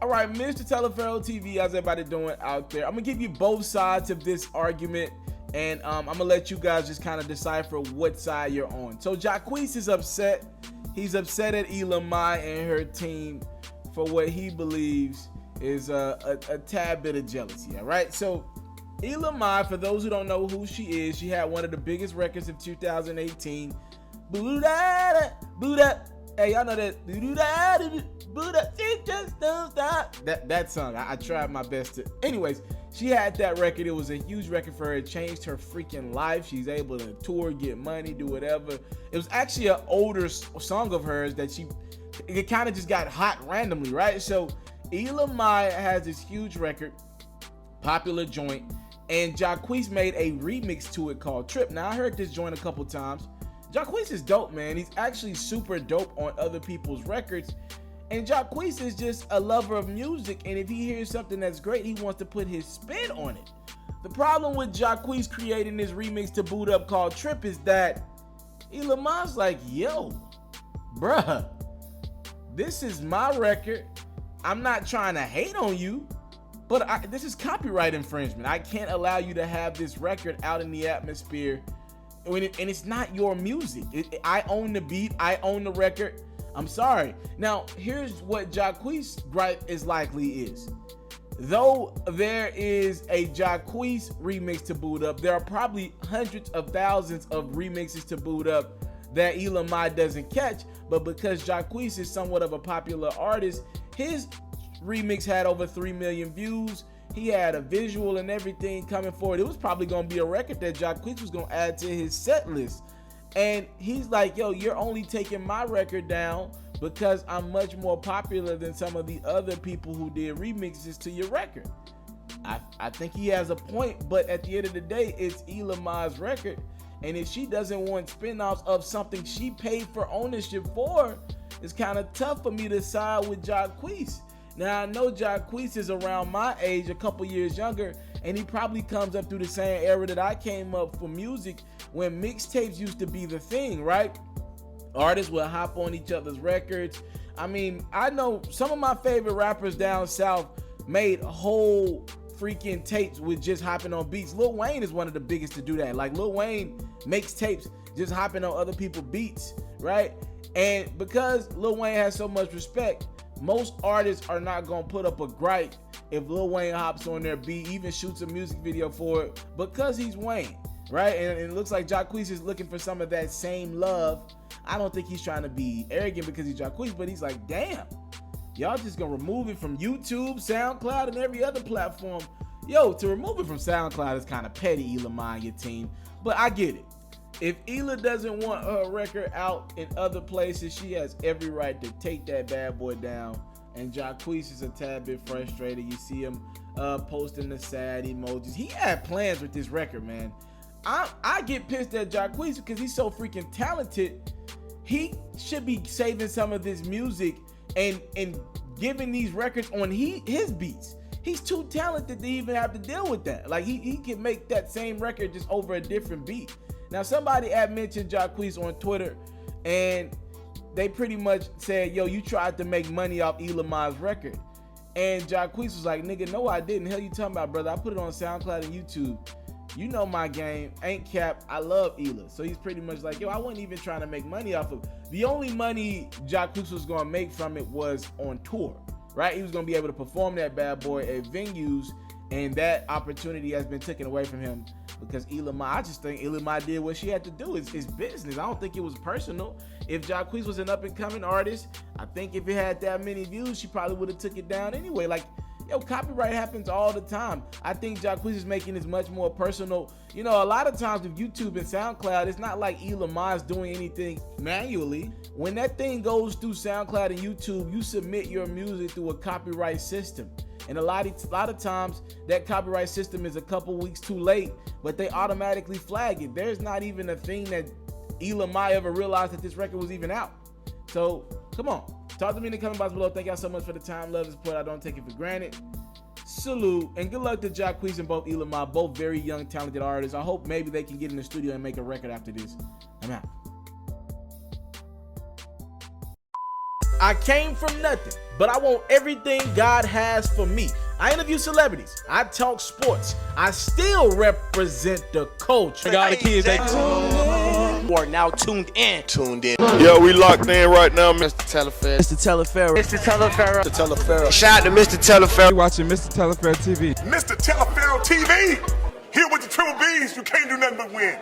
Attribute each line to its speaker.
Speaker 1: All right, Mr. Taliaferro TV, how's everybody doing out there? I'm gonna give you both sides of this argument, and I'm gonna let you guys just kind of decipher what side you're on. So Jacquees is upset. He's upset at Elamai and her team for what he believes is a tad bit of jealousy. All right, so Elamai, for those who don't know who she is, she had one of the biggest records of 2018. Hey, y'all know that. She just don't stop. That song, I tried my best to. Anyways, she had that record. It was a huge record for her. It changed her freaking life. She's able to tour, get money, do whatever. It was actually an older song of hers that it kind of just got hot randomly, right? So Elamai has this huge record, popular joint, and Jacquees made a remix to it called Trip. Now, I heard this joint a couple times. Jacquees is dope, man. He's actually super dope on other people's records. And Jacquees is just a lover of music. And if he hears something that's great, he wants to put his spin on it. The problem with Jacquees creating this remix to Boot Up called Trip is that Elamai's like, yo, bruh, this is my record. I'm not trying to hate on you, but this is copyright infringement. I can't allow you to have this record out in the atmosphere. And it's not your music. I own the beat. I own the record. I'm sorry. Now, here's what Jacquees' gripe is likely is. Though there is a Jacquees remix to Boot Up, there are probably hundreds of thousands of remixes to Boot Up that Elamai doesn't catch. But because Jacquees is somewhat of a popular artist, his remix had over 3 million views. He had a visual and everything coming forward. It was probably going to be a record that Jacquees was going to add to his set list. And he's like, yo, you're only taking my record down because I'm much more popular than some of the other people who did remixes to your record. I think he has a point, but at the end of the day, it's Elamai's record. And if she doesn't want spin-offs of something she paid for ownership for, it's kind of tough for me to side with Jacquees. Now, I know Jacquees is around my age, a couple years younger, and he probably comes up through the same era that I came up for music when mixtapes used to be the thing, right? Artists would hop on each other's records. I mean, I know some of my favorite rappers down south made whole freaking tapes with just hopping on beats. Lil Wayne is one of the biggest to do that. Like, Lil Wayne makes tapes just hopping on other people's beats, right? And because Lil Wayne has so much respect, most artists are not gonna put up a gripe if Lil Wayne hops on their beat, even shoots a music video for it, because he's Wayne, right? And it looks like Jacquees is looking for some of that same love. I don't think he's trying to be arrogant because he's Jacquees, but he's like, damn, y'all just gonna remove it from YouTube, SoundCloud, and every other platform. Yo, to remove it from SoundCloud is kind of petty, Elamai and your team, but I get it. If Ela doesn't want her record out in other places, she has every right to take that bad boy down. And Jacquees is a tad bit frustrated. You see him posting the sad emojis. He had plans with this record, man. I get pissed at Jacquees because he's so freaking talented. He should be saving some of this music and giving these records on his beats. He's too talented to even have to deal with that. Like, he can make that same record just over a different beat. Now, somebody had mentioned Jacquees on Twitter, and they pretty much said, yo, you tried to make money off Elamai's record. And Jacquees was like, nigga, no, I didn't. Hell you talking about, brother? I put it on SoundCloud and YouTube. You know my game. Ain't cap. I love Ela. So he's pretty much like, yo, I wasn't even trying to make money off of it. The only money Jacquees was going to make from it was on tour, right? He was going to be able to perform that bad boy at venues, and that opportunity has been taken away from him. Because Elamai, I just think Elamai did what she had to do. It's business. I don't think it was personal. If Jacquees was an up-and-coming artist, I think if it had that many views, she probably would have took it down anyway. Like, yo, copyright happens all the time. I think Jacquees is making this much more personal. You know, a lot of times with YouTube and SoundCloud, it's not like Elamai is doing anything manually. When that thing goes through SoundCloud and YouTube, you submit your music through a copyright system. And a lot of times that copyright system is a couple weeks too late, but they automatically flag it. There's not even a thing that Elamai ever realized that this record was even out. So come on, talk to me in the comment box below. Thank y'all so much for the time, love, and support. I don't take it for granted. Salute, and good luck to Jacquees and both Elamai, both very young, talented artists. I hope maybe they can get in the studio and make a record after this. I'm out. I came from nothing, but I want everything God has for me. I interview celebrities. I talk sports. I still represent the culture.
Speaker 2: You are now tuned in.
Speaker 3: Yeah, we locked in right now, Mr.
Speaker 2: TALIAFERRO.
Speaker 4: Mr. TALIAFERRO.
Speaker 3: Shout out to Mr. TALIAFERRO.
Speaker 5: You're watching Mr. TALIAFERRO TV.
Speaker 6: Mr. TALIAFERRO TV. Here with the triple B's, you can't do nothing but win.